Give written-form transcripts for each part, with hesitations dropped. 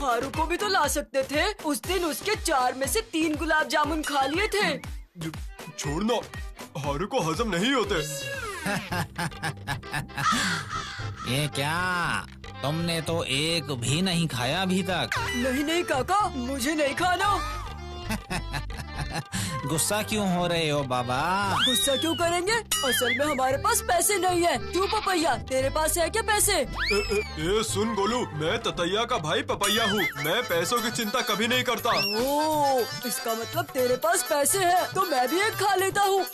हारू को भी तो ला सकते थे। उस दिन उसके 4 में से 3 गुलाब जामुन खा लिए थे। छोड़ना, हारू को हजम नहीं होते। ये क्या, तुमने तो एक भी नहीं खाया अभी तक। नहीं काका, मुझे नहीं खाना। गुस्सा क्यों हो रहे हो बाबा? गुस्सा क्यों करेंगे, असल में हमारे पास पैसे नहीं है। क्यों पपैया, तेरे पास है क्या पैसे? ए, सुन गोलू, मैं ततैया का भाई पपैया हूँ। मैं पैसों की चिंता कभी नहीं करता। ओह, इसका मतलब तेरे पास पैसे हैं, तो मैं भी एक खा लेता हूँ।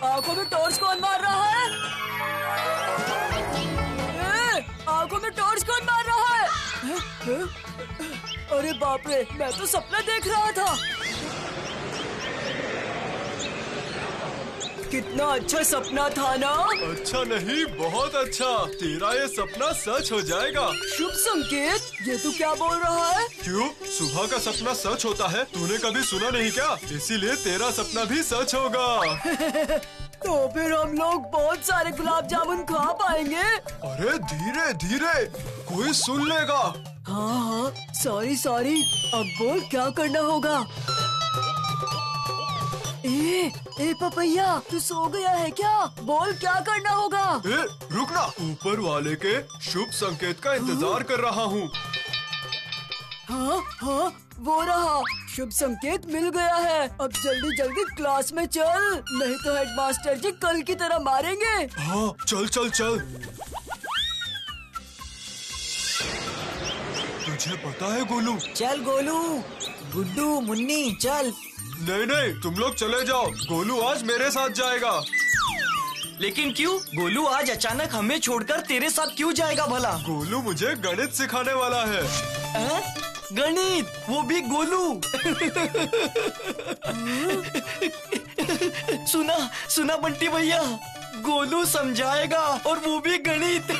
आँखों में टॉर्च कौन मार रहा है? आँखों में टॉर्च कौन मार रहा है? अरे बाप रे, मैं तो सपना देख रहा था। कितना अच्छा सपना था ना? अच्छा नहीं, बहुत अच्छा। तेरा ये सपना सच हो जाएगा। शुभ संकेत, ये तू क्या बोल रहा है? क्यों, सुबह का सपना सच होता है? तूने कभी सुना नहीं क्या? इसीलिए तेरा सपना भी सच होगा। तो फिर हम लोग बहुत सारे गुलाब जामुन खा पाएंगे। अरे धीरे धीरे, कोई सुन लेगा। हाँ, सॉरी। अब बोल, क्या करना होगा? ए पपैया, तू सो गया है क्या? बोल, क्या करना होगा? रुकना, ऊपर वाले के शुभ संकेत का इंतजार कर रहा हूँ। हाँ, वो रहा, शुभ संकेत मिल गया है। अब जल्दी क्लास में चल, नहीं तो हेडमास्टर जी कल की तरह मारेंगे। हाँ, चल। तुझे पता है गोलू? चल गोलू, गुड्डू, मुन्नी, चल। नहीं, तुम लोग चले जाओ। गोलू आज मेरे साथ जाएगा। लेकिन क्यों? गोलू आज अचानक हमें छोड़कर तेरे साथ क्यों जाएगा भला? गोलू मुझे गणित सिखाने वाला है। गणित, वो भी गोलू। सुना बंटी भैया, गोलू समझाएगा, और वो भी गणित।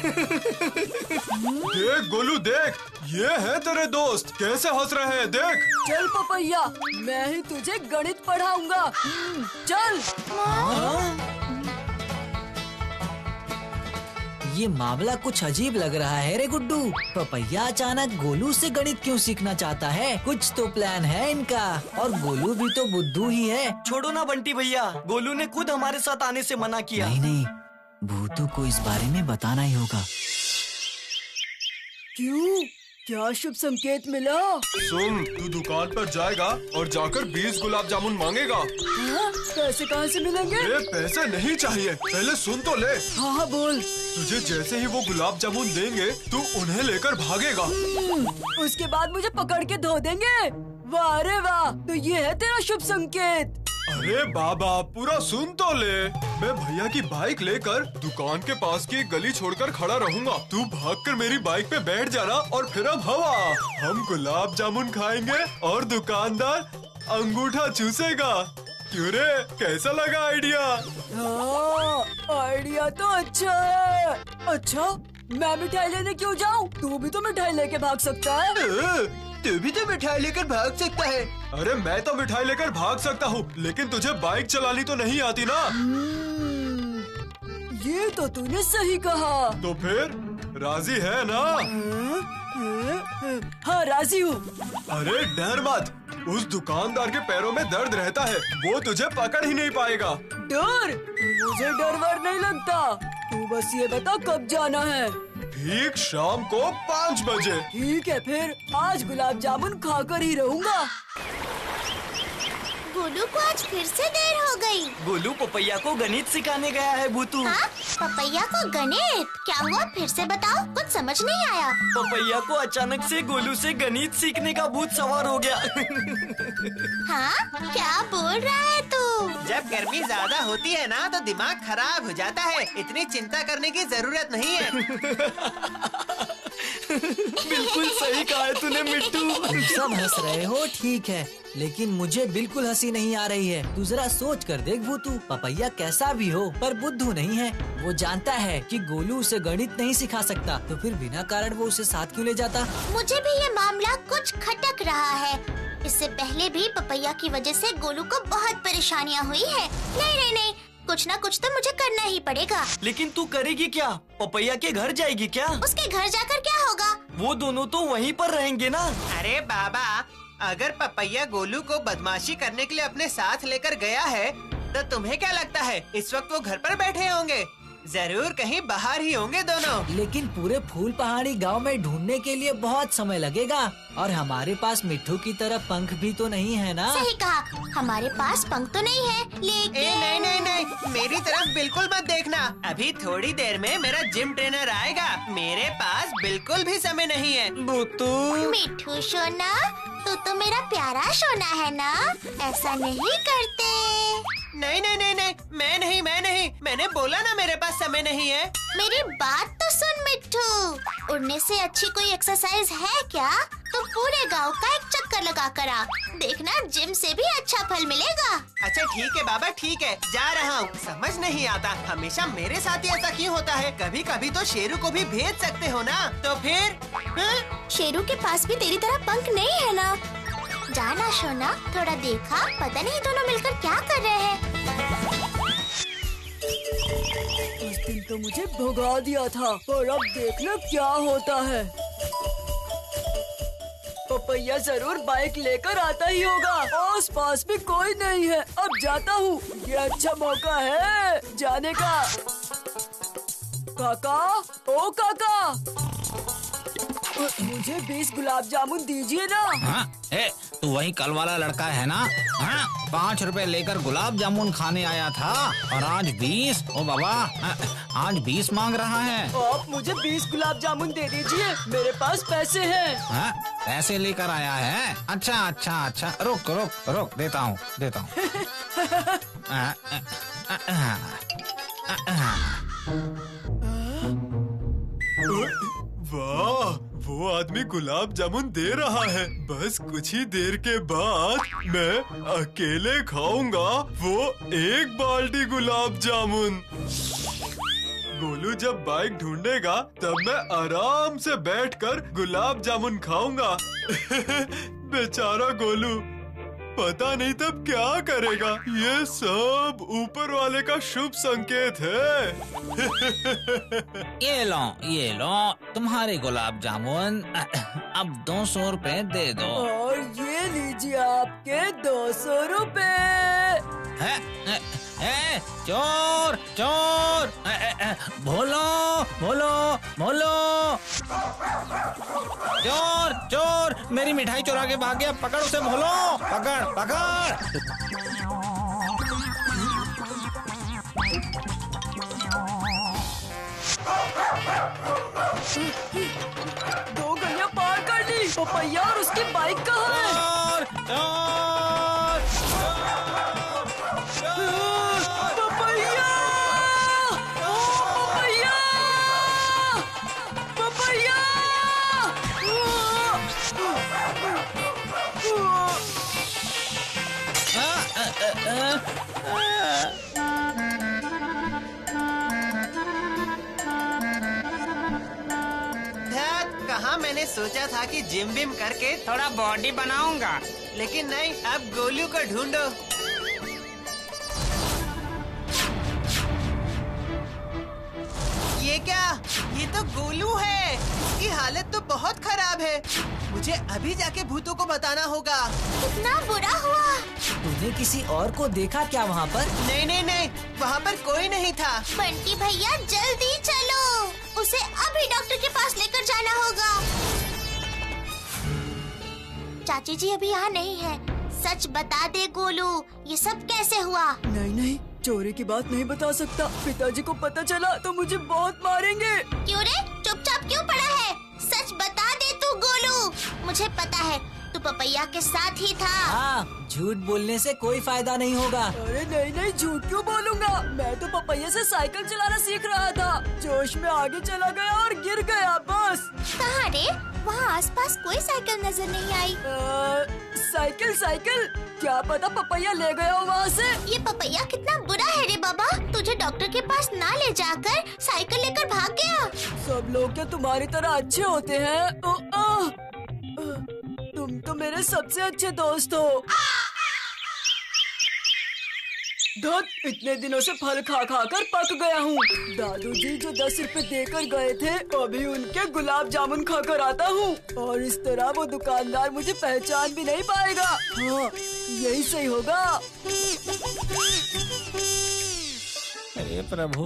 देख गोलू, देख, ये है तेरे दोस्त, कैसे हंस रहे हैं, देख। चल पपैया, मैं ही तुझे गणित पढ़ाऊंगा। चल। ये मामला कुछ अजीब लग रहा है रे गुड्डू। पपैया अचानक गोलू से गणित क्यों सीखना चाहता है? कुछ तो प्लान है इनका, और गोलू भी तो बुद्धू ही है। छोड़ो ना बंटी भैया, गोलू ने खुद हमारे साथ आने से मना किया। नहीं, भूतू को इस बारे में बताना ही होगा। क्यों, क्या शुभ संकेत मिला? सुन, तू दुकान पर जाएगा और जाकर 20 गुलाब जामुन मांगेगा। हाँ? पैसे कहाँ से मिलेंगे? ये पैसे नहीं चाहिए, पहले सुन तो ले। हाँ, बोल। तुझे जैसे ही वो गुलाब जामुन देंगे, तू उन्हें लेकर भागेगा। उसके बाद मुझे पकड़ के धो देंगे। वाह रे वाह, तो ये है तेरा शुभ संकेत। अरे बाबा, पूरा सुन तो ले। मैं भैया की बाइक लेकर दुकान के पास की गली छोड़कर खड़ा रहूंगा। तू भागकर मेरी बाइक पे बैठ जाना, और फिर हम गुलाब जामुन खाएंगे और दुकानदार अंगूठा चूसेगा। क्यों रे, कैसा लगा आइडिया? हाँ, आइडिया तो अच्छा है। अच्छा, मैं मिठाई लेने क्यों जाऊँ? तू भी तो मिठाई लेके भाग सकता है। तू भी तो मिठाई लेकर भाग सकता है। अरे मैं तो मिठाई लेकर भाग सकता हूँ, लेकिन तुझे बाइक चलानी तो नहीं आती ना। ये तो तूने सही कहा। तो फिर राजी है ना? हाँ, राजी हूँ। अरे डर मत, उस दुकानदार के पैरों में दर्द रहता है, वो तुझे पकड़ ही नहीं पाएगा। डर? मुझे डर वर नहीं लगता। तू बस ये बता कब जाना है? ठीक शाम को 5 बजे। ठीक है, फिर आज गुलाब जामुन खाकर ही रहूँगा। गोलू को आज फिर से देर हो गई। गोलू पपैया को गणित सिखाने गया है भूतू। हाँ? पपैया को गणित? क्या हुआ, फिर से बताओ, कुछ समझ नहीं आया। पपैया को अचानक से गोलू से गणित सीखने का भूत सवार हो गया। हाँ? क्या बोल रहा है तू? जब गर्मी ज्यादा होती है ना, तो दिमाग खराब हो जाता है। इतनी चिंता करने की जरूरत नहीं है। बिल्कुल सही कहा है तूने मिट्टू। तुम सब हंस रहे हो, ठीक है, लेकिन मुझे बिल्कुल हंसी नहीं आ रही है। तू जरा सोच कर देख भूतू, पपैया कैसा भी हो पर बुद्धू नहीं है। वो जानता है कि गोलू उसे गणित नहीं सिखा सकता, तो फिर बिना कारण वो उसे साथ क्यों ले जाता? मुझे भी ये मामला कुछ खटक रहा है। इससे पहले भी पपैया की वजह से गोलू को बहुत परेशानियाँ हुई है। नहीं, कुछ ना कुछ तो मुझे करना ही पड़ेगा। लेकिन तू करेगी क्या? पपैया के घर जाएगी क्या? उसके घर जाकर क्या होगा? वो दोनों तो वहीं पर रहेंगे ना। अरे बाबा, अगर पपैया गोलू को बदमाशी करने के लिए अपने साथ लेकर गया है तो तुम्हें क्या लगता है इस वक्त वो घर पर बैठे होंगे? जरूर कहीं बाहर ही होंगे दोनों। लेकिन पूरे फूल पहाड़ी गांव में ढूंढने के लिए बहुत समय लगेगा और हमारे पास मिट्ठू की तरह पंख भी तो नहीं है ना। सही कहा, हमारे पास पंख तो नहीं है, लेकिन नहीं नहीं नहीं, मेरी तरफ बिल्कुल मत देखना। अभी थोड़ी देर में मेरा जिम ट्रेनर आएगा। मेरे पास बिल्कुल भी समय नहीं है। बुतू, मिट्ठू सोना, तू तो मेरा प्यारा सोना है ना, ऐसा नहीं करते। नहीं नहीं नहीं नहीं, मैं नहीं, मैंने बोला ना मेरे पास समय नहीं है। मेरी बात तो सुन मिट्ठू, उड़ने से अच्छी कोई एक्सरसाइज है क्या? तो पूरे गांव का एक चक्कर लगा कर आ, देखना जिम से भी अच्छा फल मिलेगा। अच्छा ठीक है बाबा, ठीक है, जा रहा हूँ। समझ नहीं आता, हमेशा मेरे साथ ही ऐसा क्यों होता है? कभी कभी तो शेरू को भी भेज सकते हो ना, तो फिर हाँ? शेरू के पास भी तेरी तरह पंख नहीं है ना। जाना सोना, थोड़ा देखा, पता नहीं दोनों मिलकर क्या कर रहे हैं। उस दिन तो मुझे भगा दिया था, और अब देखना क्या होता है। पपैया जरूर बाइक लेकर आता ही होगा। आस पास भी कोई नहीं है। अब जाता हूँ, ये अच्छा मौका है जाने का। काका, ओ काका, मुझे 20 गुलाब जामुन दीजिए ना। हाँ, तू वही कल वाला लड़का है ना? हाँ, 5 रुपए लेकर गुलाब जामुन खाने आया था और आज 20। ओ बाबा, आज 20 मांग रहा है। आप मुझे 20 गुलाब जामुन दे दीजिए, मेरे पास पैसे हैं। हाँ, पैसे लेकर आया है? अच्छा अच्छा अच्छा, रुक रुक रुक, देता हूँ। वाह, वो आदमी गुलाब जामुन दे रहा है। बस कुछ ही देर के बाद मैं अकेले खाऊंगा वो 1 बाल्टी गुलाब जामुन। गोलू जब बाइक ढूंढेगा तब मैं आराम से बैठकर गुलाब जामुन खाऊंगा। बेचारा गोलू, पता नहीं तब क्या करेगा। ये सब ऊपर वाले का शुभ संकेत है। ये लो तुम्हारे गुलाब जामुन। अब 200 रुपए दे दो। और ये लीजिए आपके 200 रुपए। चोर चोर, भोलो भोलो भोलो, चोर चोर, मेरी मिठाई चुरा के भाग गया। पकड़ उसे भोलो, पकड़ पकड़। 2 गलियां पार कर ली। पपैया और उसकी बाइक कहाँ है? चोर चोर, पपैया! पपैया! पपैया! कहाँ मैंने सोचा था कि जिम विम करके थोड़ा बॉडी बनाऊंगा, लेकिन नहीं, अब गोलू को ढूंढो। ये क्या? ये तो गोलू है। इसकी हालत तो बहुत खराब है। मुझे अभी जाके भूतों को बताना होगा। इतना बुरा हुआ। तूने किसी और को देखा क्या वहाँ पर? नहीं नहीं नहीं, वहाँ पर कोई नहीं था। बंटी भैया जल्दी चलो, उसे अभी डॉक्टर के पास लेकर जाना होगा। चाची जी अभी यहाँ नहीं है। सच बता दे गोलू, ये सब कैसे हुआ? नहीं नहीं, चोरी की बात नहीं बता सकता। पिताजी को पता चला तो मुझे बहुत मारेंगे। क्यों रे, चुपचाप क्यों पड़ा है? सच बता दे तू गोलू। मुझे पता है तू पपैया के साथ ही था। हाँ, झूठ बोलने से कोई फायदा नहीं होगा। अरे नहीं नहीं, झूठ क्यों बोलूंगा? मैं तो पपैया से साइकिल चलाना सीख रहा था। जोश में आगे चला गया और गिर गया बस। कहाँ रे? वहाँ आसपास कोई साइकिल नजर नहीं आई। साइकिल क्या पता पपैया ले गया हो वहाँ से। ये पपैया कितना बुरा है रे बाबा, तुझे डॉक्टर के पास ना ले जाकर साइकिल लेकर भाग गया। सब लोग क्या तुम्हारी तरह अच्छे होते हैं? तुम तो मेरे सबसे अच्छे दोस्त हो। धत, इतने दिनों से फल खा खा कर पक गया हूँ। दादू जी जो 10 रुपए देकर गए थे, अभी उनके गुलाब जामुन खाकर आता हूँ और इस तरह वो दुकानदार मुझे पहचान भी नहीं पाएगा। हाँ, यही सही होगा। हे प्रभु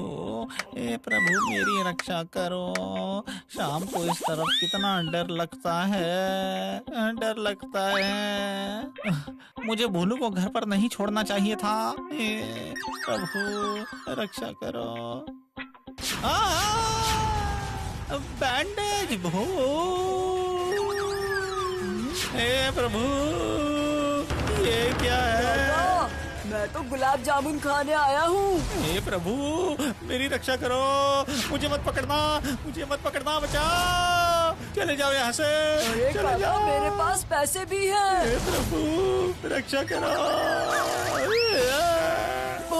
मेरी रक्षा करो। शाम को इस तरफ कितना डर लगता है। मुझे भोलू को घर पर नहीं छोड़ना चाहिए था। हे प्रभु रक्षा करो। बैंडेज भो। हे प्रभु ये क्या है? मैं तो गुलाब जामुन खाने आया हूँ। हे प्रभु मेरी रक्षा करो। मुझे मत पकड़ना बचाओ। चले जाओ यहाँ से। अरे चले काका, जाओ। मेरे पास पैसे भी हैं। हे प्रभु रक्षा करो।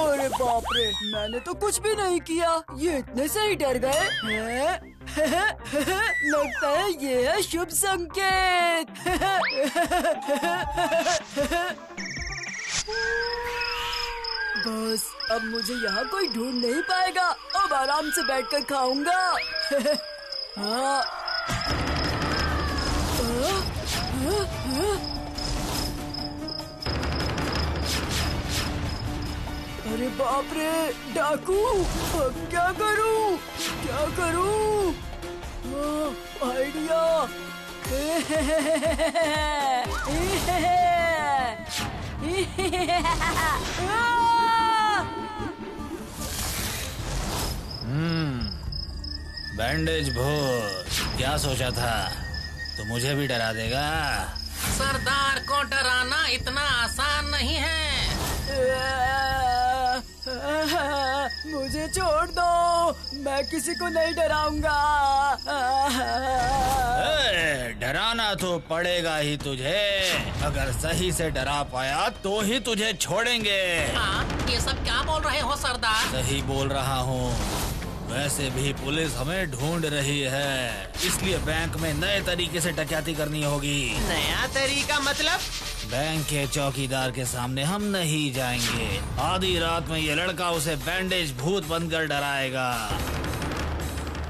अरे बाप रे, मैंने तो कुछ भी नहीं किया। ये इतने से ही डर गए हैं? लगता है ये है शुभ संकेत। बस अब मुझे यहाँ कोई ढूंढ नहीं पाएगा। अब आराम से बैठकर खाऊंगा। हाँ। अरे बाप रे, डाकू! अब क्या करूं? आइडिया! बैंडेज भोज, क्या सोचा था? तो मुझे भी डरा देगा? सरदार को डराना इतना आसान नहीं है। मुझे छोड़ दो, मैं किसी को नहीं डराऊंगा। डराना तो पड़ेगा ही तुझे। अगर सही से डरा पाया तो ही तुझे छोड़ेंगे। हाँ, ये सब क्या बोल रहे हो सरदार? सही बोल रहा हूँ। वैसे भी पुलिस हमें ढूंढ रही है, इसलिए बैंक में नए तरीके से डकैती करनी होगी। नया तरीका मतलब? बैंक के चौकीदार के सामने हम नहीं जाएंगे। आधी रात में ये लड़का उसे बैंडेज भूत बनकर डराएगा।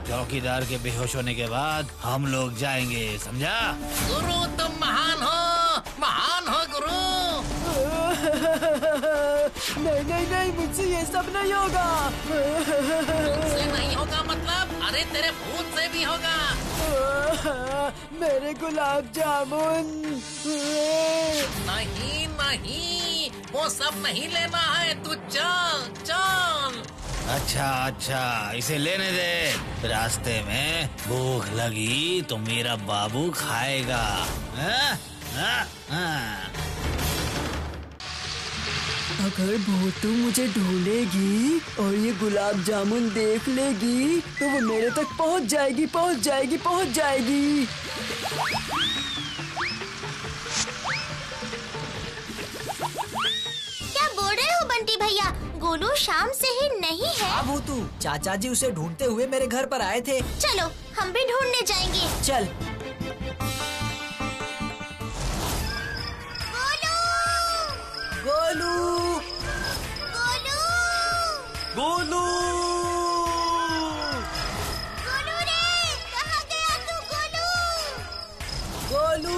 चौकीदार के बेहोश होने के बाद हम लोग जाएंगे, समझा? गुरु तुम महान हो गुरु। नहीं, मुझसे ये सब नहीं होगा। तुमसे नहीं होगा मतलब? अरे तेरे भूत से भी होगा। मेरे गुलाब जामुन। नहीं, वो सब नहीं लेना है। तू चल। अच्छा, इसे लेने दे। रास्ते में भूख लगी तो मेरा बाबू खाएगा। अगर भोटू मुझे ढूंढेगी और ये गुलाब जामुन देख लेगी तो वो मेरे तक पहुंच जाएगी। क्या बोल रहे हो बंटी भैया? गोलू शाम से ही नहीं है। अब भूतू, चाचा जी उसे ढूंढते हुए मेरे घर पर आए थे। चलो हम भी ढूंढने जाएंगे। चल। गोलू! गोलू! गोलू रे, कहाँ गया तू गोलू!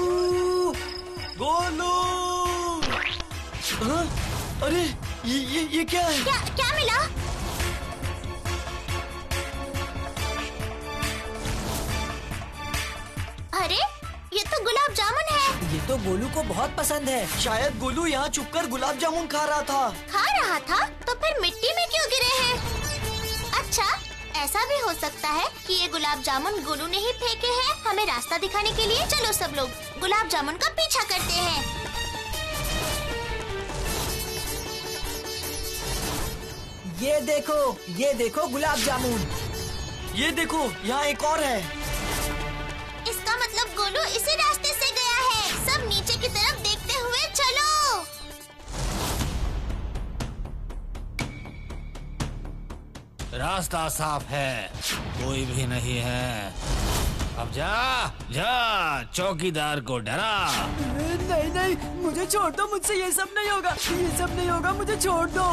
गोलू! हाँ? अरे ये क्या है? क्या मिला? अरे ये तो गुलाब जामुन है। ये तो गोलू को बहुत पसंद है। शायद गोलू यहाँ छुपकर गुलाब जामुन खा रहा था। तो फिर मिट्टी में क्यों गिरे हैं? अच्छा, ऐसा भी हो सकता है कि ये गुलाब जामुन गोलू ने ही फेंके हैं हमें रास्ता दिखाने के लिए। चलो सब लोग गुलाब जामुन का पीछा करते हैं। ये देखो गुलाब जामुन। ये देखो, यहाँ एक और है। इसका मतलब गोलू इसी रास्ते से गया है। सब नीचे की तरफ देखते हुए चलो। रास्ता साफ है, कोई भी नहीं है। अब जा चौकीदार को डरा। नहीं, मुझे छोड़ दो। मुझसे ये सब नहीं होगा। मुझे छोड़ दो।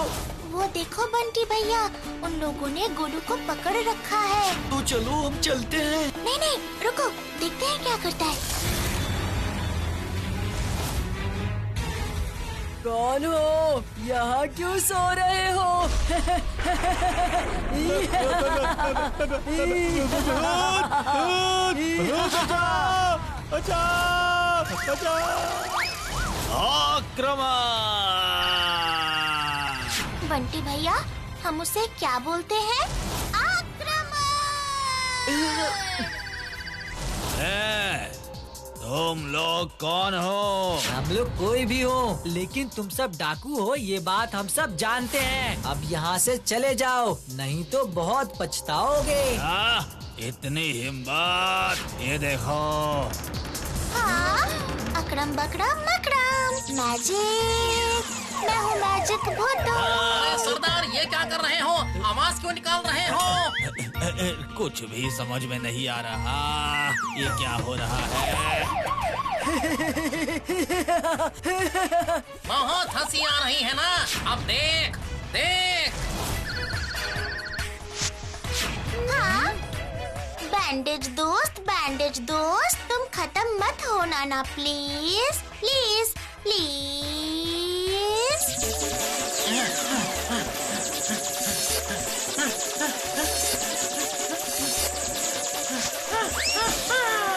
वो देखो बंटी भैया, उन लोगों ने गोलू को पकड़ रखा है। तो चलो हम चलते हैं। नहीं नहीं, रुको, देखते हैं क्या करता है। कौन हो? यहाँ क्यों सो रहे हो? आक्रमण! बंटी भैया, हम उसे क्या बोलते हैं? आक्रमण! तुम लोग कौन हो? हम लोग कोई भी हो, लेकिन तुम सब डाकू हो, ये बात हम सब जानते हैं। अब यहाँ से चले जाओ, नहीं तो बहुत पछताओगे। इतनी हिम्मत! ये देखो। हाँ, अकड़म बकड़म मकड़म, मैजिक, मैं हूँ मैजिक भूतू। अरे सरदार, ये क्या कर रहे हो? आवाज क्यों निकाल रहे हो? कुछ भी समझ में नहीं आ रहा। ये क्या हो रहा है? बहुत हंसी आ रही है ना? अब देख देख। हाँ, बैंडेज दोस्त, तुम खत्म मत होना ना, प्लीज प्लीज प्लीज।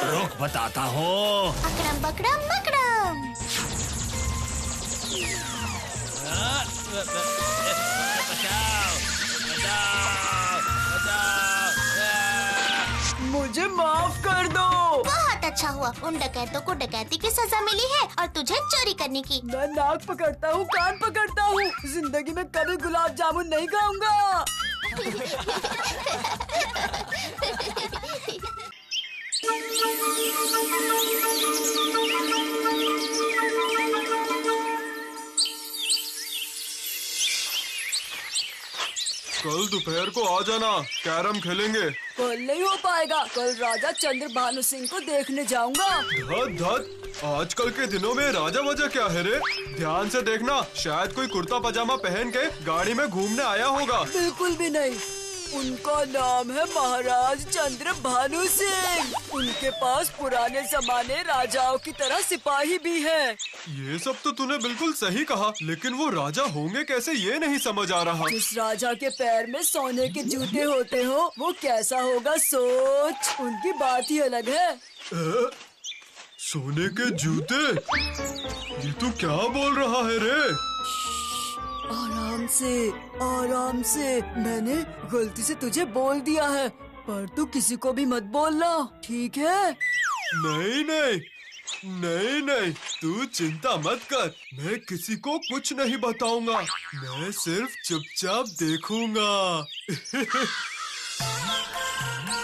रुक, बताता हूँ। अकड़म बकड़म मकड़म। मुझे माफ कर दो। बहुत अच्छा हुआ, उन डकैतों को डकैती की सजा मिली है और तुझे चोरी करने की। मैं नाक पकड़ता हूँ, कान पकड़ता हूँ, जिंदगी में कभी गुलाब जामुन नहीं खाऊंगा। कल दोपहर को आ जाना, कैरम खेलेंगे। कल नहीं हो पाएगा, कल राजा चंद्र भानु सिंह को देखने जाऊंगा। धत धत, आजकल के दिनों में राजा वजह क्या है रे? ध्यान से देखना, शायद कोई कुर्ता पजामा पहन के गाड़ी में घूमने आया होगा। बिल्कुल भी नहीं, उनका नाम है महाराज चंद्र भानु सिंह। उनके पास पुराने जमाने राजाओं की तरह सिपाही भी हैं। ये सब तो तूने बिल्कुल सही कहा, लेकिन वो राजा होंगे कैसे ये नहीं समझ आ रहा। जिस राजा के पैर में सोने के जूते होते हो, वो कैसा होगा सोच। उनकी बात ही अलग है। सोने के जूते? ये तू क्या बोल रहा है रे? आराम से, मैंने गलती से तुझे बोल दिया है, पर तू किसी को भी मत बोलना, ठीक है? नहीं नहीं नहीं नहीं, तू चिंता मत कर, मैं किसी को कुछ नहीं बताऊंगा, मैं सिर्फ चुपचाप देखूंगा।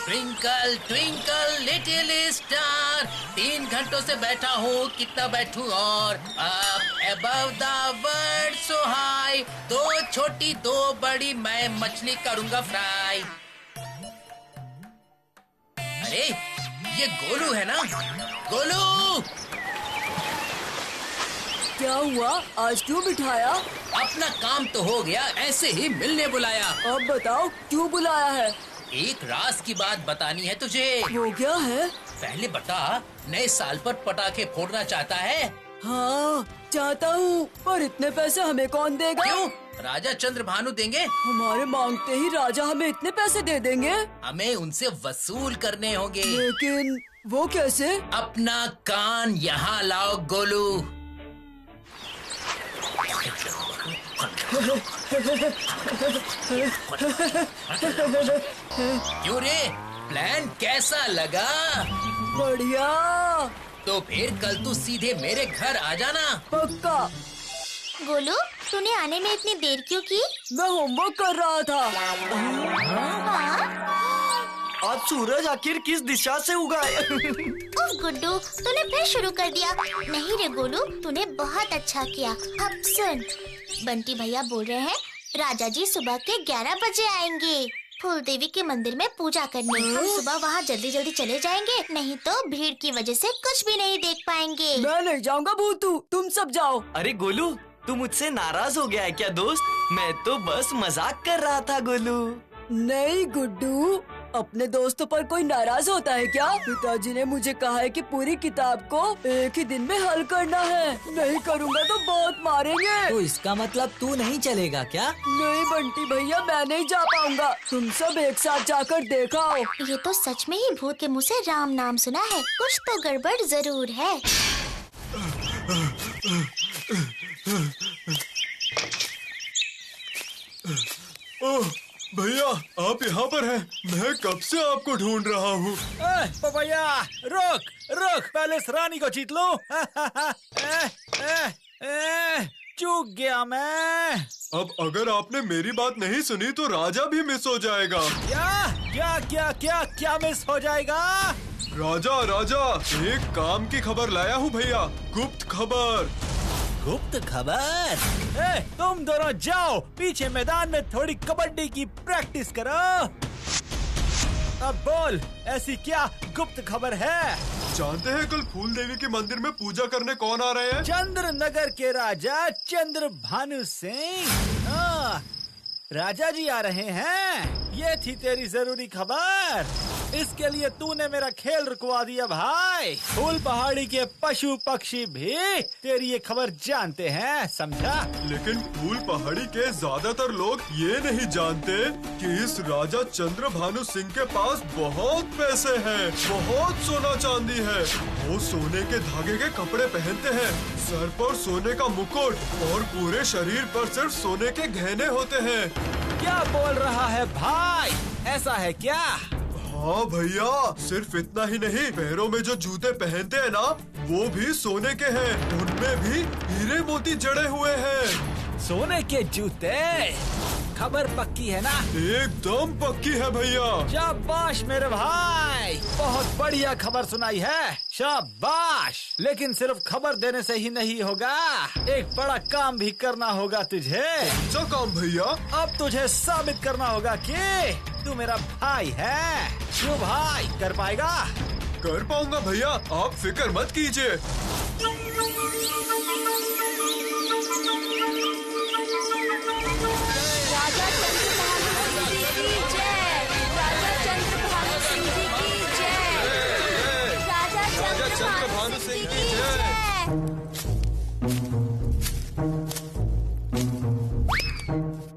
ट्विंकल ट्विंकल लिटिल स्टार, 3 घंटों से बैठा हूँ, कितना बैठूं और। Up above the world so high, 2 छोटी 2 बड़ी, मैं मछली करूँगा फ्राई। अरे ये गोलू है ना? गोलू! क्या हुआ, आज क्यों बिठाया? अपना काम तो हो गया, ऐसे ही मिलने बुलाया। अब बताओ क्यों बुलाया है? एक राज की बात बतानी है तुझे। वो क्या है? पहले बता, नए साल पर पटाखे फोड़ना चाहता है? हाँ चाहता हूँ, पर इतने पैसे हमें कौन देगा? क्यों? राजा चंद्र भानु देंगे। हमारे मांगते ही राजा हमें इतने पैसे दे देंगे? हमें उनसे वसूल करने होंगे। लेकिन वो कैसे? अपना कान यहाँ लाओ गोलू। क्यों रे, प्लान कैसा लगा? बढ़िया। तो फिर कल तू सीधे मेरे घर आ जाना। पक्का। गोलू, तूने आने में इतनी देर क्यों की? मैं होमवर्क कर रहा था। हाँ? आज सूरज आखिर किस दिशा से उगा है? उफ गुड्डू, तूने फिर शुरू कर दिया। नहीं रे गोलू, तूने बहुत अच्छा किया। अब सुन, बंटी भैया बोल रहे हैं राजा जी सुबह के 11 बजे आएंगे फूल देवी के मंदिर में पूजा करने। हम सुबह वहाँ जल्दी जल्दी चले जाएंगे, नहीं तो भीड़ की वजह से कुछ भी नहीं देख पाएंगे। मैं नहीं जाऊंगा भूतू, तुम सब जाओ। अरे गोलू, तू मुझसे नाराज हो गया है क्या दोस्त? मैं तो बस मजाक कर रहा था गोलू। नहीं गुड्डू, अपने दोस्तों पर कोई नाराज होता है क्या? पिताजी ने मुझे कहा है कि पूरी किताब को एक ही दिन में हल करना है। नहीं करूँगा तो बहुत मारेंगे। तो इसका मतलब तू नहीं चलेगा क्या? नहीं बंटी भैया, मैं नहीं जा पाऊँगा। तुम सब एक साथ जाकर देखा। ये तो सच में ही भूत के मुंह से राम नाम सुना है। कुछ तो गड़बड़ जरूर है। ओह भैया, आप यहाँ पर हैं। मैं कब से आपको ढूंढ रहा हूँ। पपैया रुक रुक, पहले इस रानी को जीत लो। चूक गया मैं। अब अगर आपने मेरी बात नहीं सुनी तो राजा भी मिस हो जाएगा। क्या क्या क्या क्या क्या मिस हो जाएगा? राजा राजा, एक काम की खबर लाया हूँ भैया, गुप्त खबर। गुप्त खबर? तुम दोनों जाओ पीछे मैदान में थोड़ी कबड्डी की प्रैक्टिस करो। अब बोल, ऐसी क्या गुप्त खबर है? जानते हैं कल फूल देवी के मंदिर में पूजा करने कौन आ रहे हैं? चंद्र नगर के राजा चंद्र भानु सिंह। राजा जी आ रहे हैं। ये थी तेरी जरूरी खबर। इसके लिए तूने मेरा खेल रुकवा दिया भाई। फूल पहाड़ी के पशु पक्षी भी तेरी ये खबर जानते हैं, समझा? लेकिन फूल पहाड़ी के ज्यादातर लोग ये नहीं जानते कि इस राजा चंद्र भानु सिंह के पास बहुत पैसे हैं, बहुत सोना चांदी है। वो सोने के धागे के कपड़े पहनते हैं, सर पर सोने का मुकुट और पूरे शरीर पर सिर्फ सोने के गहने होते हैं। क्या बोल रहा है भाई? ऐसा है क्या? हाँ भैया, सिर्फ इतना ही नहीं, पैरों में जो जूते पहनते हैं ना, वो भी सोने के हैं। उनमें भी हीरे मोती जड़े हुए हैं। सोने के जूते? खबर पक्की है ना? एकदम पक्की है भैया। शाबाश मेरे भाई, बहुत बढ़िया खबर सुनाई है। शाबाश। लेकिन सिर्फ खबर देने से ही नहीं होगा, एक बड़ा काम भी करना होगा तुझे। क्या काम भैया? अब तुझे साबित करना होगा कि तू मेरा भाई है। क्यों भाई, कर पाएगा? कर पाऊंगा भैया, आप फिक्र मत कीजिए।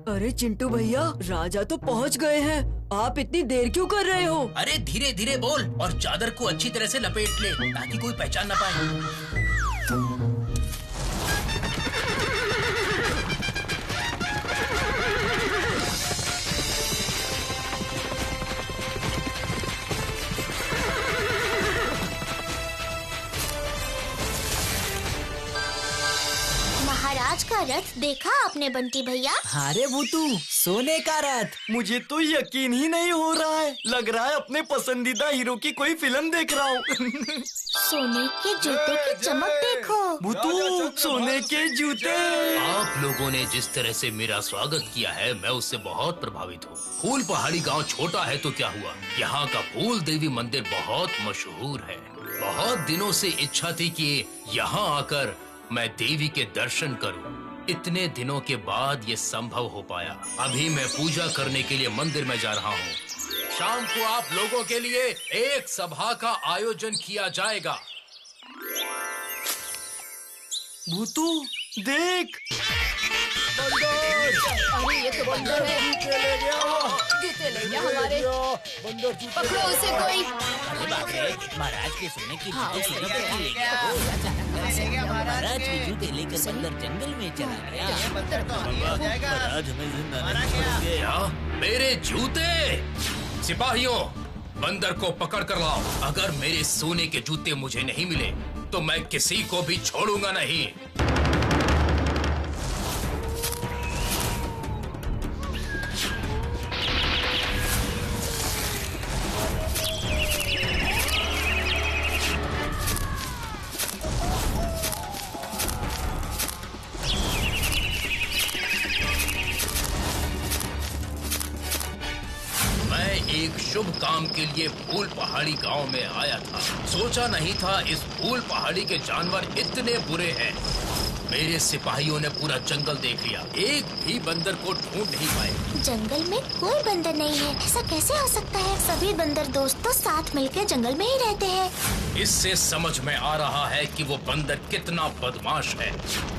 अरे चिंटू भैया, राजा तो पहुंच गए हैं। आप इतनी देर क्यों कर रहे हो? अरे धीरे धीरे बोल और चादर को अच्छी तरह से लपेट ले ताकि कोई पहचान न पाए। महाराज का रथ देखा आपने बंटी भैया? अरे भूतू, सोने का रथ। मुझे तो यकीन ही नहीं हो रहा है। लग रहा है अपने पसंदीदा हीरो की कोई फिल्म देख रहा हूँ। सोने के जूते की चमक देखो। भूतू, सोने के जूते। आप लोगों ने जिस तरह से मेरा स्वागत किया है, मैं उससे बहुत प्रभावित हूँ। फूल पहाड़ी गांव छोटा है तो क्या हुआ, यहाँ का फूल देवी मंदिर बहुत मशहूर है। बहुत दिनों से इच्छा थी कि यहाँ आकर मैं देवी के दर्शन करूं। इतने दिनों के बाद ये संभव हो पाया। अभी मैं पूजा करने के लिए मंदिर में जा रहा हूँ। शाम को आप लोगों के लिए एक सभा का आयोजन किया जाएगा। भूतू देख। अरे ये तो बंदर है। जूते ले गया हमारे। पकड़ो उसे कोई। महाराज के सोने की जूते ले गया। महाराज के जूते लेकर बंदर जंगल में चला गया। महाराज हमें जिंदा नहीं छोड़ेंगे। क्या? मेरे जूते? सिपाहियों, बंदर को पकड़ कर लाओ। अगर मेरे सोने के जूते मुझे नहीं मिले तो मैं किसी को भी छोड़ूंगा नहीं। एक शुभ काम के लिए फूल पहाड़ी गांव में आया था। सोचा नहीं था इस फूल पहाड़ी के जानवर इतने बुरे हैं। मेरे सिपाहियों ने पूरा जंगल देख लिया, एक भी बंदर को ढूंढ नहीं पाए। जंगल में कोई बंदर नहीं है, ऐसा कैसे हो सकता है? सभी बंदर दोस्त तो साथ मिलकर जंगल में ही रहते हैं। इससे समझ में आ रहा है कि वो बंदर कितना बदमाश है।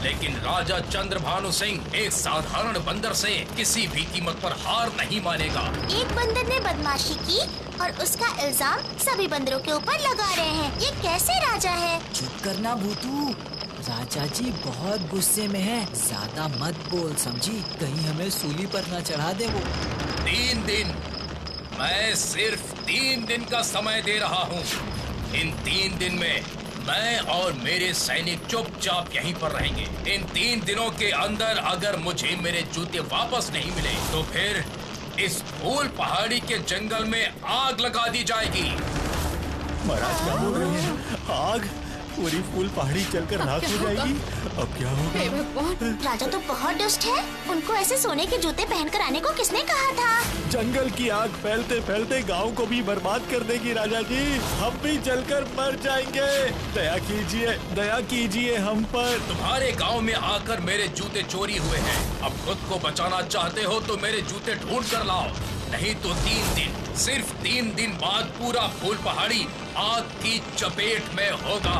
लेकिन राजा चंद्रभानु सिंह एक साधारण बंदर से किसी भी कीमत पर हार नहीं मानेगा। एक बंदर ने बदमाशी की और उसका इल्जाम सभी बंदरों के ऊपर लगा रहे हैं। ये कैसे राजा है? चुप करना भूतू, राजा जी बहुत गुस्से में है, ज्यादा मत बोल समझी, कहीं हमें सूली पर न चढ़ा दे वो। 3 दिन, मैं सिर्फ 3 दिन का समय दे रहा हूँ। इन 3 दिन में मैं और मेरे सैनिक चुपचाप यहीं पर रहेंगे। इन 3 दिनों के अंदर अगर मुझे मेरे जूते वापस नहीं मिले तो फिर इस फूल पहाड़ी के जंगल में आग लगा दी जाएगी। महाराज क्या बोल रहे हैं? आग? पूरी फूल पहाड़ी जलकर राख हो जाएगी। अब क्या होगा? राजा तो बहुत दुष्ट है। उनको ऐसे सोने के जूते पहनकर आने को किसने कहा था? जंगल की आग फैलते फैलते गांव को भी बर्बाद कर देगी राजा जी। हम भी जलकर मर जाएंगे। दया कीजिए हम पर। तुम्हारे गांव में आकर मेरे जूते चोरी हुए हैं। अब खुद को बचाना चाहते हो तो मेरे जूते ढूंढ कर लाओ, नहीं तो 3 दिन, सिर्फ 3 दिन बाद पूरा फूल पहाड़ी आग की चपेट में होगा।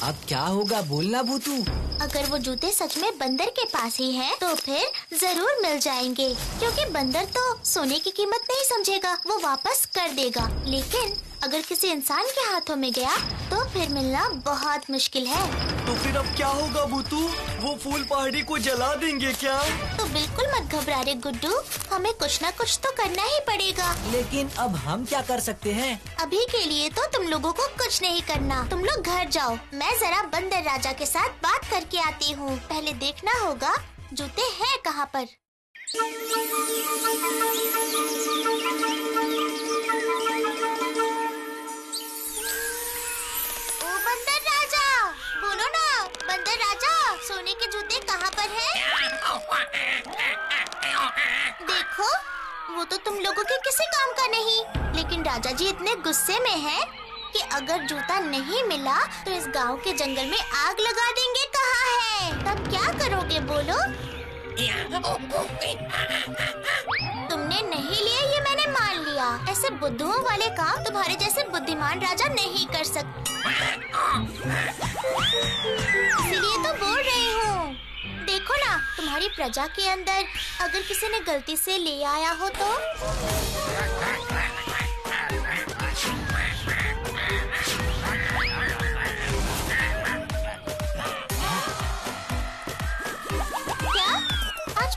अब क्या होगा बोलना भूतू। अगर वो जूते सच में बंदर के पास ही हैं, तो फिर जरूर मिल जाएंगे, क्योंकि बंदर तो सोने की कीमत नहीं समझेगा, वो वापस कर देगा। लेकिन अगर किसी इंसान के हाथों में गया तो फिर मिलना बहुत मुश्किल है। तो फिर अब क्या होगा भूतू? वो फूल पहाड़ी को जला देंगे क्या? तो बिल्कुल मत घबरा रे गुड्डू, हमें कुछ न कुछ तो करना ही पड़ेगा। लेकिन अब हम क्या कर सकते हैं? अभी के लिए तो तुम लोगों को कुछ नहीं करना, तुम लोग घर जाओ। मैं जरा बंदर राजा के साथ बात करके आती हूँ। पहले देखना होगा जूते हैं कहाँ पर। ओ बंदर राजा, बोलो ना बंदर राजा, सोने के जूते कहाँ पर हैं? देखो, वो तो तुम लोगों के किसी काम का नहीं। लेकिन राजा जी इतने गुस्से में हैं कि अगर जूता नहीं मिला तो इस गांव के जंगल में आग लगा देंगे। कहाँ है? तब क्या करोगे बोलो? तुमने नहीं लिए ये मैंने मान लिया। ऐसे बुद्धुओं वाले काम तुम्हारे जैसे बुद्धिमान राजा नहीं कर सकते, इसीलिए तो बोल रही हूँ। देखो ना, तुम्हारी प्रजा के अंदर अगर किसी ने गलती से ले आया हो तो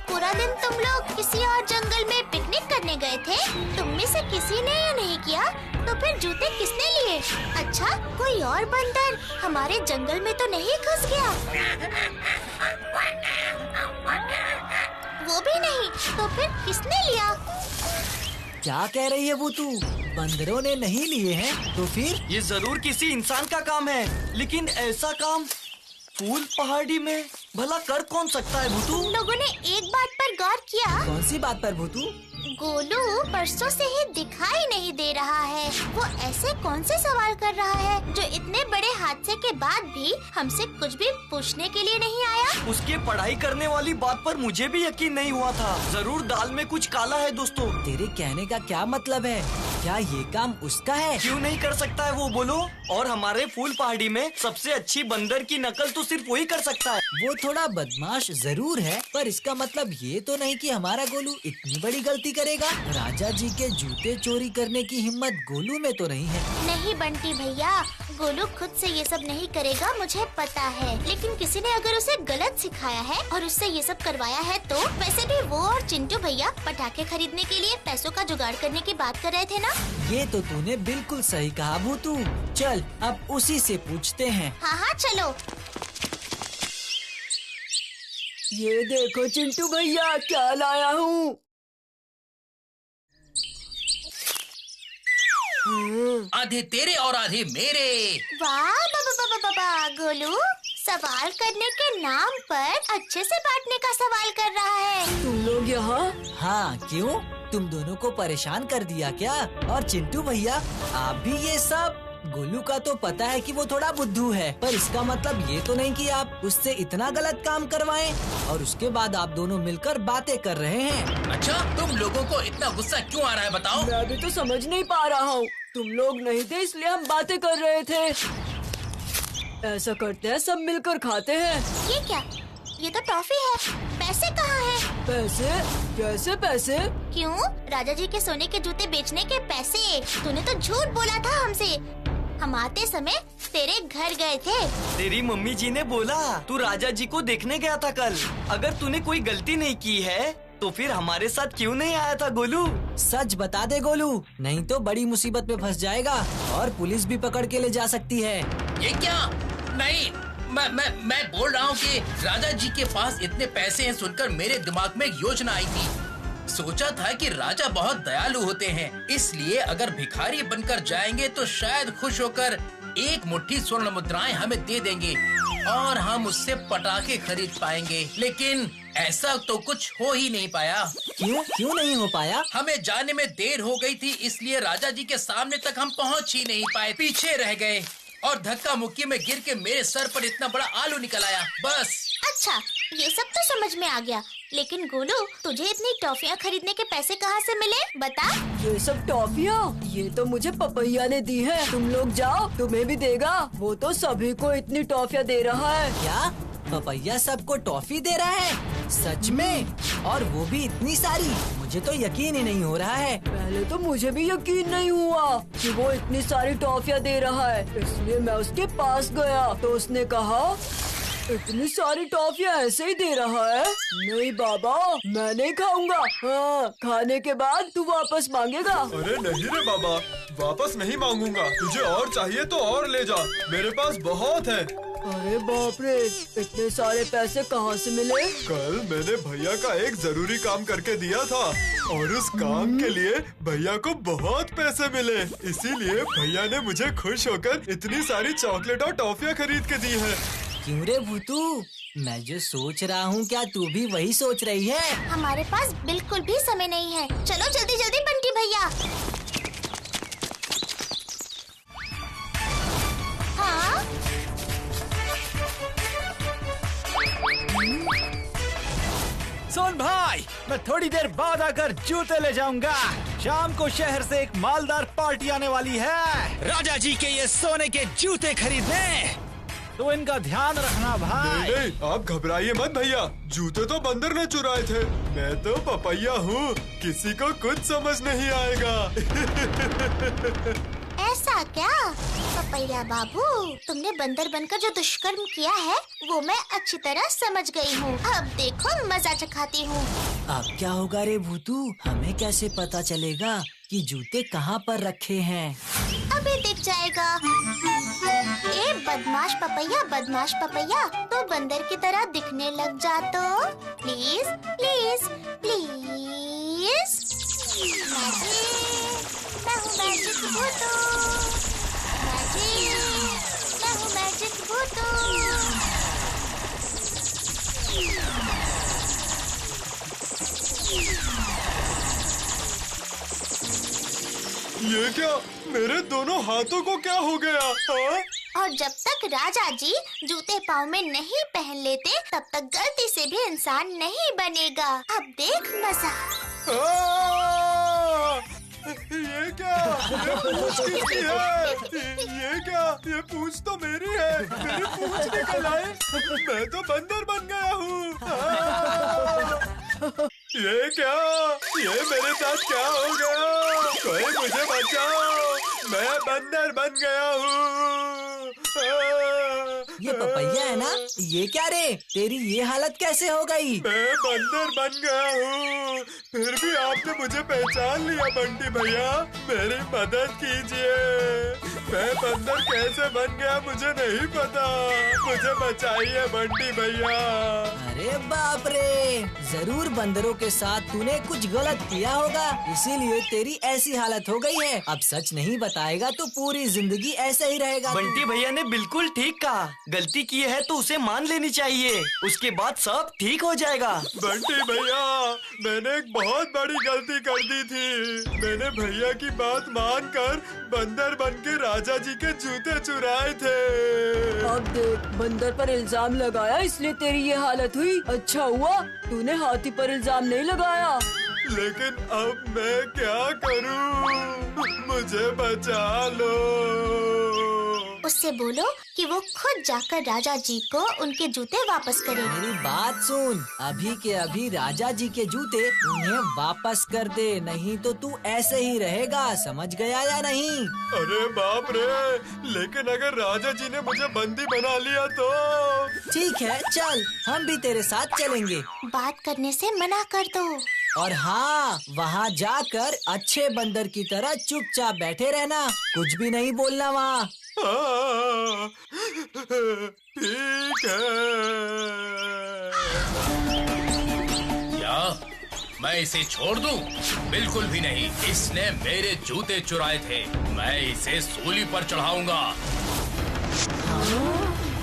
पूरा दिन तुम लोग किसी और जंगल में पिकनिक करने गए थे? तुम में से किसी ने ये नहीं किया तो फिर जूते किसने लिए? अच्छा, कोई और बंदर हमारे जंगल में तो नहीं घुस गया? वो भी नहीं, तो फिर किसने लिया? क्या कह रही है भूतू? बंदरों ने नहीं लिए हैं तो फिर? ये जरूर किसी इंसान का काम है, लेकिन ऐसा काम फूल पहाड़ी में भला कर कौन सकता है भूतू? तुम लोगों ने एक बात पर गौर किया? कौन सी बात पर भूतू? गोलू परसों से ही दिखाई नहीं दे रहा है। वो ऐसे कौन से सवाल कर रहा है जो इतने बड़े हादसे के बाद भी हमसे कुछ भी पूछने के लिए नहीं आया? उसके पढ़ाई करने वाली बात पर मुझे भी यकीन नहीं हुआ था। जरूर दाल में कुछ काला है दोस्तों। तेरे कहने का क्या मतलब है? क्या ये काम उसका है? क्यों नहीं कर सकता है वो, बोलो? और हमारे फूल पहाड़ी में सबसे अच्छी बंदर की नकल तो सिर्फ वही कर सकता है। वो थोड़ा बदमाश जरूर है, पर इसका मतलब ये तो नहीं कि हमारा गोलू इतनी बड़ी गलती करेगा। राजा जी के जूते चोरी करने की हिम्मत गोलू में तो नहीं है। नहीं बंटी भैया, गोलू खुद से ये सब नहीं करेगा, मुझे पता है। लेकिन किसी ने अगर उसे गलत सिखाया है और उससे ये सब करवाया है तो वैसे भी वो और चिंटू भैया पटाखे खरीदने के लिए पैसों का जुगाड़ करने की बात कर रहे थे ना? ये तो तूने बिल्कुल सही कहा भूतू। चल अब उसी से पूछते हैं। हाँ हाँ चलो। ये देखो चिंटू भैया, क्या लाया हूँ। आधे तेरे और आधे मेरे। वाह बाबा गोलू, सवाल करने के नाम पर अच्छे से बांटने का सवाल कर रहा है। तुम लोग यहाँ? हाँ, क्यों? तुम दोनों को परेशान कर दिया क्या? और चिंटू भैया, आप भी ये सब? गोलू का तो पता है कि वो थोड़ा बुद्धू है, पर इसका मतलब ये तो नहीं कि आप उससे इतना गलत काम करवाएं और उसके बाद आप दोनों मिलकर बातें कर रहे हैं। अच्छा, तुम लोगों को इतना गुस्सा क्यों आ रहा है बताओ? मैं अभी तो समझ नहीं पा रहा हूँ। तुम लोग नहीं थे इसलिए हम बातें कर रहे थे। ऐसा करते हैं, सब मिलकर खाते हैं। ये क्या? ये तो टॉफी है। पैसे कहाँ हैं? पैसे? कैसे पैसे? क्यों? राजा जी के सोने के जूते बेचने के पैसे। तूने तो झूठ बोला था हमसे। हम आते समय तेरे घर गए थे। तेरी मम्मी जी ने बोला तू राजा जी को देखने गया था कल। अगर तूने कोई गलती नहीं की है तो फिर हमारे साथ क्यों नहीं आया था गोलू? सच बता दे गोलू, नहीं तो बड़ी मुसीबत में फंस जाएगा और पुलिस भी पकड़ के ले जा सकती है। ये क्या? नहीं, मैं बोल रहा हूँ कि राजा जी के पास इतने पैसे हैं सुनकर मेरे दिमाग में एक योजना आई थी। सोचा था कि राजा बहुत दयालु होते हैं, इसलिए अगर भिखारी बनकर जाएंगे तो शायद खुश होकर एक मुट्ठी स्वर्ण मुद्राएं हमें दे देंगे और हम उससे पटाखे खरीद पाएंगे। लेकिन ऐसा तो कुछ हो ही नहीं पाया। क्यों नहीं हो पाया? हमें जाने में देर हो गई थी, इसलिए राजा जी के सामने तक हम पहुंच ही नहीं पाए, पीछे रह गए और धक्का मुक्की में गिर के मेरे सर पर इतना बड़ा आलू निकल आया, बस। अच्छा, ये सब तो समझ में आ गया, लेकिन गोलू तुझे इतनी टॉफियाँ खरीदने के पैसे कहाँ से मिले? बता। ये सब टॉफियाँ? ये तो मुझे पपैया ने दी है। तुम लोग जाओ, तुम्हें भी देगा। वो तो सभी को इतनी टॉफियाँ दे रहा है। क्या पपैया सबको टॉफी दे रहा है? सच में? और वो भी इतनी सारी? मुझे तो यकीन ही नहीं हो रहा है। पहले तो मुझे भी यकीन नहीं हुआ कि वो इतनी सारी टॉफियाँ दे रहा है, इसलिए मैं उसके पास गया तो उसने कहा इतनी सारी टॉफियाँ ऐसे ही दे रहा है? नहीं बाबा, मैं नहीं खाऊंगा। हाँ, खाने के बाद तू वापस मांगेगा। अरे नहीं रे बाबा, वापस नहीं मांगूंगा। तुझे और चाहिए तो और ले जा, मेरे पास बहुत है। अरे बाप रे, इतने सारे पैसे कहाँ से मिले? कल मैंने भैया का एक जरूरी काम करके दिया था और उस काम के लिए भैया को बहुत पैसे मिले, इसीलिए भैया ने मुझे खुश होकर इतनी सारी चॉकलेट और टॉफियाँ खरीद के दी है। क्यों रे भूतू, मैं जो सोच रहा हूँ क्या तू भी वही सोच रही है? हमारे पास बिल्कुल भी समय नहीं है, चलो जल्दी जल्दी बंटी भैया। हाँ? सुन भाई, मैं थोड़ी देर बाद आकर जूते ले जाऊंगा। शाम को शहर से एक मालदार पार्टी आने वाली है, राजा जी के ये सोने के जूते खरीदने, तो इनका ध्यान रखना भाई। नहीं, आप घबराइए मत भैया, जूते तो बंदर ने चुराए थे। मैं तो पपैया हूँ, किसी को कुछ समझ नहीं आएगा। ऐसा क्या? पपैया बाबू, तुमने बंदर बनकर जो दुष्कर्म किया है वो मैं अच्छी तरह समझ गई हूँ। अब देखो मजा चखाती हूँ। अब क्या होगा रे भूतू? हमें कैसे पता चलेगा कि जूते कहाँ पर रखे हैं? अभी दिख जाएगा। ए बदमाश पपैया, बदमाश पपैया, तो बंदर की तरह दिखने लग जा तो प्लीज प्लीज प्लीज। मैं हूँ मैजिक भूतू, मैं हूँ मैजिक भूतू। ये क्या? मेरे दोनों हाथों को क्या हो गया? हाँ? और जब तक राजा जी जूते पाँव में नहीं पहन लेते तब तक गलती से भी इंसान नहीं बनेगा। अब देख मजा। ये क्या? ये पूंछ किसकी है? ये क्या? ये पूंछ तो मेरी है, मेरी पूंछ निकल आए। मैं तो बंदर बन गया हूँ। ये क्या? ये मेरे साथ क्या हो गया? कोई मुझे बचाओ, मैं बंदर बन गया हूँ। ये पपैया है ना? ये क्या रे, तेरी ये हालत कैसे हो गई? मैं बंदर बन गया हूँ, फिर भी आपने मुझे पहचान लिया बंटी भैया, मेरी मदद कीजिए। मैं बंदर कैसे बन गया मुझे नहीं पता, मुझे बचाइए बंटी भैया। अरे बाप रे, जरूर बंदरों के साथ तूने कुछ गलत किया होगा, इसीलिए तेरी ऐसी हालत हो गई है। अब सच नहीं बताएगा तो पूरी जिंदगी ऐसे ही रहेगा। बंटी भैया ने बिल्कुल ठीक कहा, गलती की है तो उसे मान लेनी चाहिए, उसके बाद सब ठीक हो जाएगा। बंटी भैया, मैंने एक बहुत बड़ी गलती कर दी थी। मैंने भैया की बात मानकर बंदर बनके राजा जी के जूते चुराए थे। अब देख, बंदर पर इल्जाम लगाया इसलिए तेरी ये हालत हुई। अच्छा हुआ तूने हाथी पर इल्जाम नहीं लगाया। लेकिन अब मैं क्या करूं? मुझे बचा लो। उससे बोलो कि वो खुद जाकर राजा जी को उनके जूते वापस करे। मेरी बात सुन, अभी के अभी राजा जी के जूते उन्हें वापस कर दे, नहीं तो तू ऐसे ही रहेगा, समझ गया या नहीं? अरे बाप रे, लेकिन अगर राजा जी ने मुझे बंदी बना लिया तो? ठीक है, चल हम भी तेरे साथ चलेंगे। बात करने से मना कर दो। और हाँ, वहाँ जाकर अच्छे बंदर की तरह चुपचाप बैठे रहना, कुछ भी नहीं बोलना वहाँ। हाँ, ठीक है। क्या मैं इसे छोड़ दूं? बिल्कुल भी नहीं। इसने मेरे जूते चुराए थे, मैं इसे सूली पर चढ़ाऊंगा।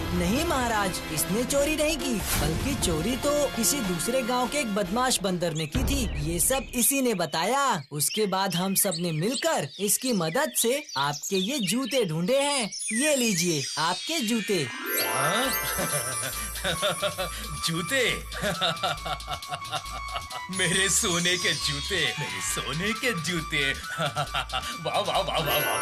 नहीं महाराज, इसने चोरी नहीं की, बल्कि चोरी तो किसी दूसरे गांव के एक बदमाश बंदर ने की थी। ये सब इसी ने बताया। उसके बाद हम सब ने मिलकर इसकी मदद से आपके ये जूते ढूंढे हैं। ये लीजिए आपके जूते। जूते? मेरे सोने के जूते, मेरे सोने के जूते। वाह वाह वाह वाह वाह।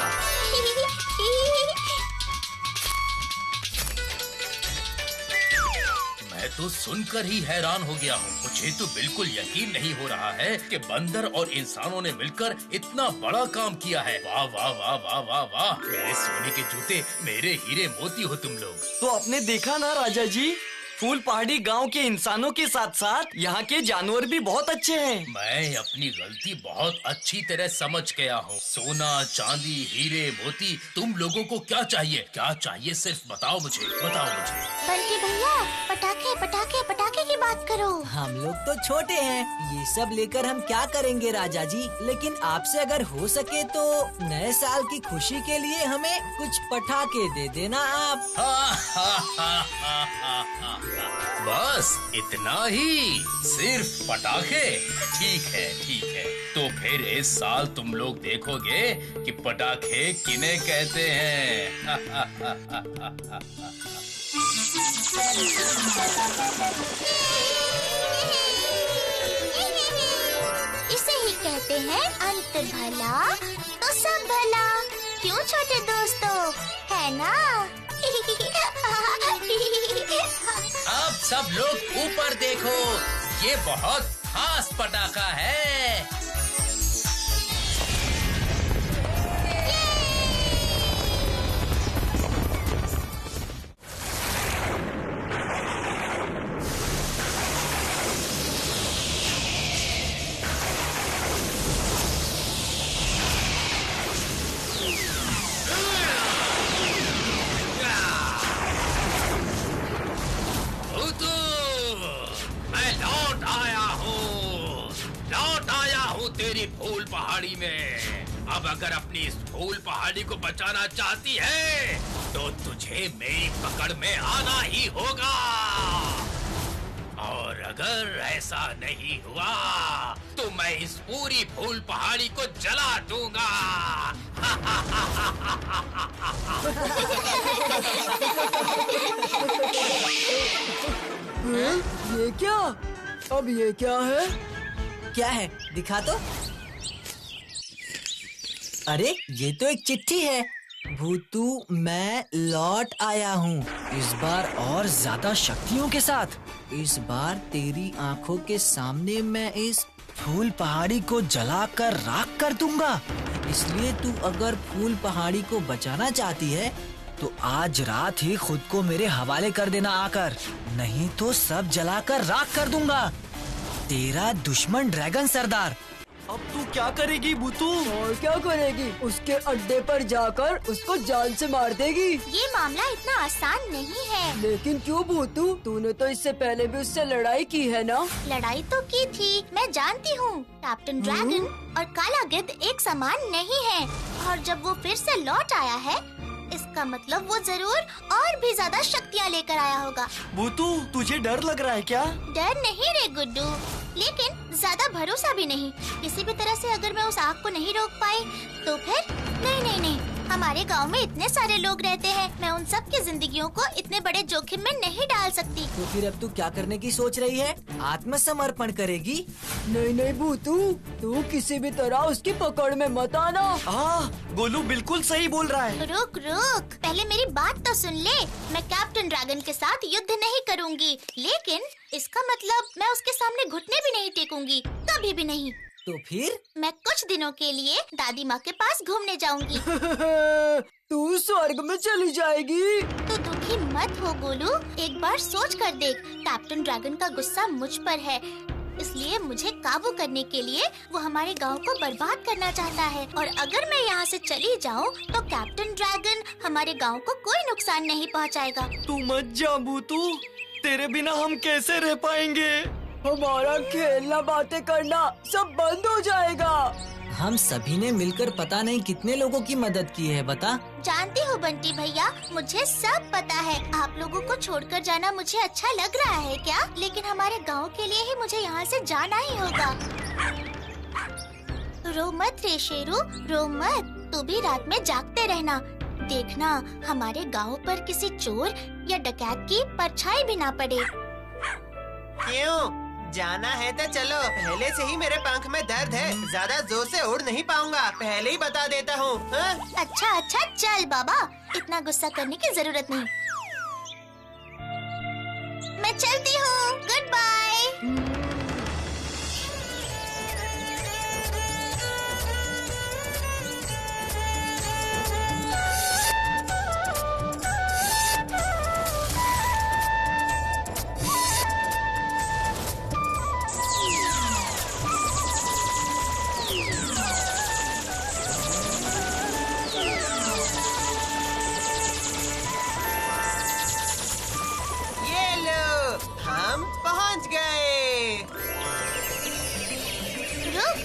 मैं तो सुनकर ही हैरान हो गया हूँ। मुझे तो बिल्कुल यकीन नहीं हो रहा है कि बंदर और इंसानों ने मिलकर इतना बड़ा काम किया है। वाह वाह वाह वाह वाह वाह। मेरे सोने के जूते, मेरे हीरे मोती हो तुम लोग। तो आपने देखा ना राजा जी, फूल पहाड़ी गांव के इंसानों के साथ साथ यहाँ के जानवर भी बहुत अच्छे हैं। मैं अपनी गलती बहुत अच्छी तरह समझ गया हूँ। सोना, चांदी, हीरे, मोती, तुम लोगों को क्या चाहिए? क्या चाहिए सिर्फ बताओ मुझे, बताओ मुझे। बंटी भैया, पटाखे पटाखे पटाखे की बात करो। हम लोग तो छोटे हैं, ये सब लेकर हम क्या करेंगे राजा जी? लेकिन आपसे अगर हो सके तो नए साल की खुशी के लिए हमें कुछ पटाखे दे देना आप। बस इतना ही? सिर्फ पटाखे? ठीक है ठीक है। तो फिर इस साल तुम लोग देखोगे कि पटाखे किन्हें कहते हैं। इसे ही कहते हैं अंत भला तो सब भला। क्यों छोटे दोस्तों, है ना? अब सब लोग ऊपर देखो, ये बहुत खास पटाखा है। तेरी फूल पहाड़ी में। अब अगर अपनी इस फूल पहाड़ी को बचाना चाहती है तो तुझे मेरी पकड़ में आना ही होगा। और अगर ऐसा नहीं हुआ तो मैं इस पूरी फूल पहाड़ी को जला दूंगा। ये क्या? अब ये क्या है? क्या है, दिखा तो। अरे ये तो एक चिट्ठी है। भूतू, मैं लौट आया हूँ, इस बार और ज्यादा शक्तियों के साथ। इस बार तेरी आंखों के सामने मैं इस फूल पहाड़ी को जलाकर राख कर दूंगा। इसलिए तू अगर फूल पहाड़ी को बचाना चाहती है तो आज रात ही खुद को मेरे हवाले कर देना आकर, नहीं तो सब जलाकर राख कर दूंगा। तेरा दुश्मन ड्रैगन सरदार। अब तू क्या करेगी भूतू? और क्या करेगी, उसके अड्डे पर जाकर उसको जान से मार देगी। ये मामला इतना आसान नहीं है। लेकिन क्यों भूतू, तूने तो इससे पहले भी उससे लड़ाई की है ना? लड़ाई तो की थी, मैं जानती हूँ। कैप्टन ड्रैगन और काला गिद्ध एक समान नहीं है, और जब वो फिर से लौट आया है, इसका मतलब वो जरूर और भी ज्यादा शक्तियाँ लेकर आया होगा। भूतू, तुझे डर लग रहा है क्या? डर नहीं रे गुड्डू, लेकिन ज्यादा भरोसा भी नहीं। किसी भी तरह से अगर मैं उस आग को नहीं रोक पाई तो फिर नहीं, हमारे गांव में इतने सारे लोग रहते हैं, मैं उन सब की जिंदगियों को इतने बड़े जोखिम में नहीं डाल सकती। तो फिर अब तू क्या करने की सोच रही है? आत्मसमर्पण करेगी? नहीं भूतू, तू किसी भी तरह उसकी पकड़ में मत आना। गोलू बिल्कुल सही बोल रहा है। रुक, पहले मेरी बात तो सुन ले। मैं कैप्टन ड्रैगन के साथ युद्ध नहीं करूंगी, लेकिन इसका मतलब मैं उसके सामने घुटने भी नहीं टेकूंगी, कभी भी नहीं। तो फिर? मैं कुछ दिनों के लिए दादी माँ के पास घूमने जाऊंगी। तू स्वर्ग में चली जाएगी। तो दुखी मत हो गोलू, एक बार सोच कर देख। कैप्टन ड्रैगन का गुस्सा मुझ पर है, इसलिए मुझे काबू करने के लिए वो हमारे गांव को बर्बाद करना चाहता है। और अगर मैं यहाँ से चली जाऊँ तो कैप्टन ड्रैगन हमारे गांव को कोई नुकसान नहीं पहुँचाएगा। तू मत जा भूतू, तेरे बिना हम कैसे रह पाएंगे? हमारा खेलना, बातें करना सब बंद हो जाएगा। हम सभी ने मिलकर पता नहीं कितने लोगों की मदद की है, बता। जानती हो बंटी भैया, मुझे सब पता है। आप लोगों को छोड़कर जाना मुझे अच्छा लग रहा है क्या? लेकिन हमारे गांव के लिए ही मुझे यहाँ से जाना ही होगा। रो मत रे शेरू, रो मत। तू भी रात में जागते रहना। देखना हमारे गांव पर किसी चोर या डकैत की परछाई भी ना पड़े। क्यों? जाना है तो चलो। पहले से ही मेरे पंख में दर्द है, ज्यादा जोर से उड़ नहीं पाऊंगा, पहले ही बता देता हूँ। अच्छा चल बाबा, इतना गुस्सा करने की जरूरत नहीं। मैं चलती हूँ, गुड बाय।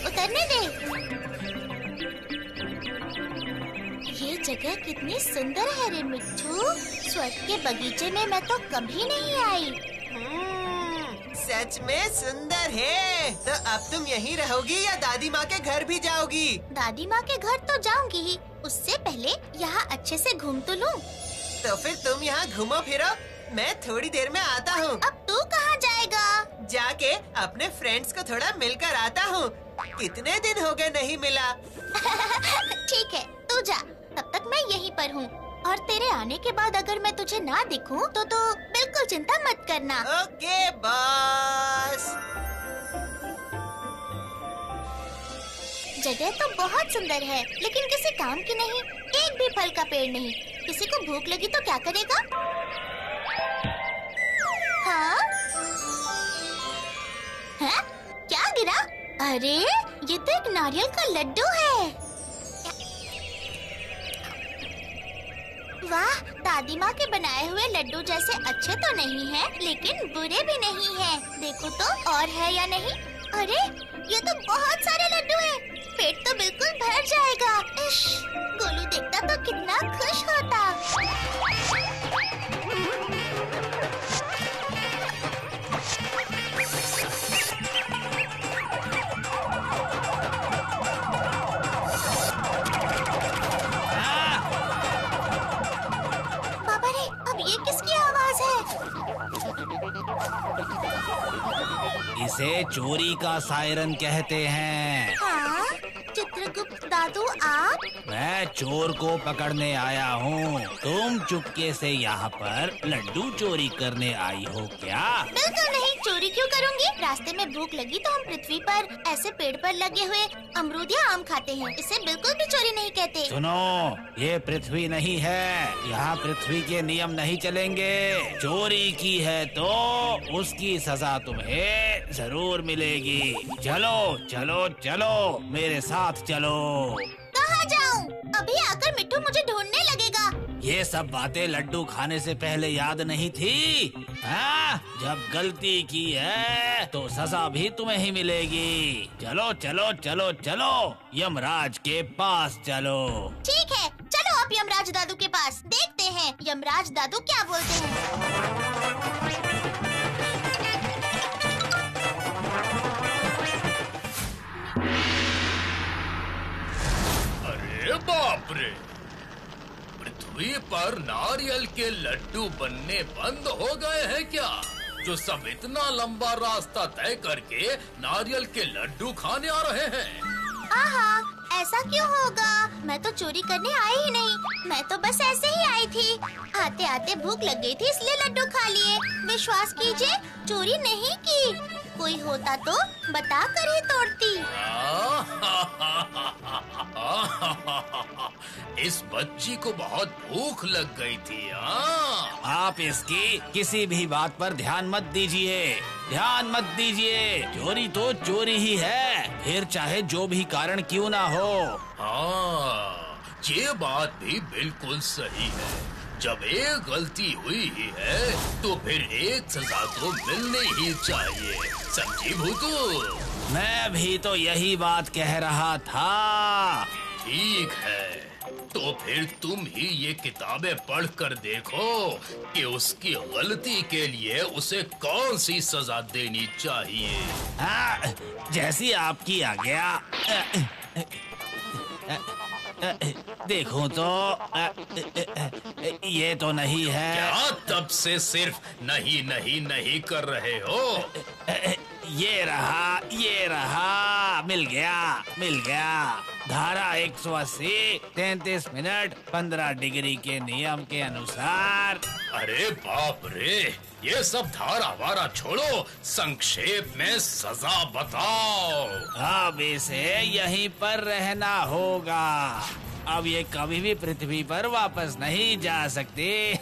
उतरने दे। ये जगह कितनी सुंदर है रे मिट्ठू। स्वर्ग के बगीचे में मैं तो कभी नहीं आई। सच में सुंदर है। तो अब तुम यहीं रहोगी या दादी माँ के घर भी जाओगी? दादी माँ के घर तो जाऊंगी ही, उससे पहले यहाँ अच्छे से घूम तो लूं। तो फिर तुम यहाँ घूमो फिरो, मैं थोड़ी देर में आता हूँ। अब तू कहाँ जाएगा? जाके अपने फ्रेंड्स को थोड़ा मिलकर आता हूँ। कितने दिन हो गए नहीं मिला। ठीक है, तू जा, तब तक मैं यहीं पर हूँ। और तेरे आने के बाद अगर मैं तुझे ना दिखूं तो बिल्कुल चिंता मत करना। Okay boss. जगह तो बहुत सुंदर है, लेकिन किसी काम की नहीं। एक भी फल का पेड़ नहीं। किसी को भूख लगी तो क्या करेगा? हाँ? हाँ? क्या गिरा? अरे ये तो एक नारियल का लड्डू है। वाह, दादी माँ के बनाए हुए लड्डू जैसे अच्छे तो नहीं हैं, लेकिन बुरे भी नहीं हैं। देखो तो और है या नहीं। अरे ये तो बहुत सारे लड्डू हैं। पेट तो बिल्कुल भर जाएगा। इश, गोलू देखता तो कितना खुश होता। इसे चोरी का सायरन कहते हैं। हाँ, चित्रगुप्त दादू किंतु आप? मैं चोर को पकड़ने आया हूँ। तुम चुपके से यहाँ पर लड्डू चोरी करने आई हो क्या? बिल्कुल नहीं, चोरी क्यों करूँगी? रास्ते में भूख लगी तो हम पृथ्वी पर ऐसे पेड़ पर लगे हुए अमरूद या आम खाते हैं। इसे बिल्कुल भी चोरी नहीं कहते। सुनो, ये पृथ्वी नहीं है, यहाँ पृथ्वी के नियम नहीं चलेंगे। चोरी की है तो उसकी सजा तुम्हें जरूर मिलेगी। चलो चलो चलो, मेरे साथ चलो। कहाँ जाऊँ? अभी आकर मिट्टू मुझे ढूंढने लगेगा। ये सब बातें लड्डू खाने से पहले याद नहीं थी? हाँ? जब गलती की है तो सजा भी तुम्हें ही मिलेगी। चलो चलो चलो चलो, यमराज के पास चलो। ठीक है, चलो आप यमराज दादू के पास। देखते हैं यमराज दादू क्या बोलते हैं। अरे बाप रे, पृथ्वी पर नारियल के लड्डू बनने बंद हो गए हैं क्या? जो सब इतना लंबा रास्ता तय करके नारियल के लड्डू खाने आ रहे हैं। आहा, ऐसा क्यों होगा? मैं तो चोरी करने आई ही नहीं, मैं तो बस ऐसे ही आई थी। आते आते भूख लग गई थी इसलिए लड्डू खा लिए। विश्वास कीजिए, चोरी नहीं की। कोई होता तो बता कर ही तोड़ती। इस बच्ची को बहुत भूख लग गई थी। आप इसकी किसी भी बात पर ध्यान मत दीजिए, ध्यान मत दीजिए। चोरी तो चोरी ही है, फिर चाहे जो भी कारण क्यों ना हो। हाँ, ये बात भी बिल्कुल सही है। जब एक गलती हुई ही है तो फिर एक सजा तो मिलनी ही चाहिए। समझी भूतू? मैं भी तो यही बात कह रहा था। ठीक है, तो फिर तुम ही ये किताबें पढ़ कर देखो कि उसकी गलती के लिए उसे कौन सी सजा देनी चाहिए। हाँ, जैसी आपकी आज्ञा। देखो तो ये तो नहीं है। क्या तब से सिर्फ नहीं नहीं नहीं कर रहे हो? ये रहा, मिल गया। धारा 180, 33 मिनट 15 डिग्री के नियम के अनुसार। अरे बाप रे, ये सब धारा वारा छोड़ो, संक्षेप में सजा बताओ। अब इसे यहीं पर रहना होगा। अब ये कभी भी पृथ्वी पर वापस नहीं जा सकती।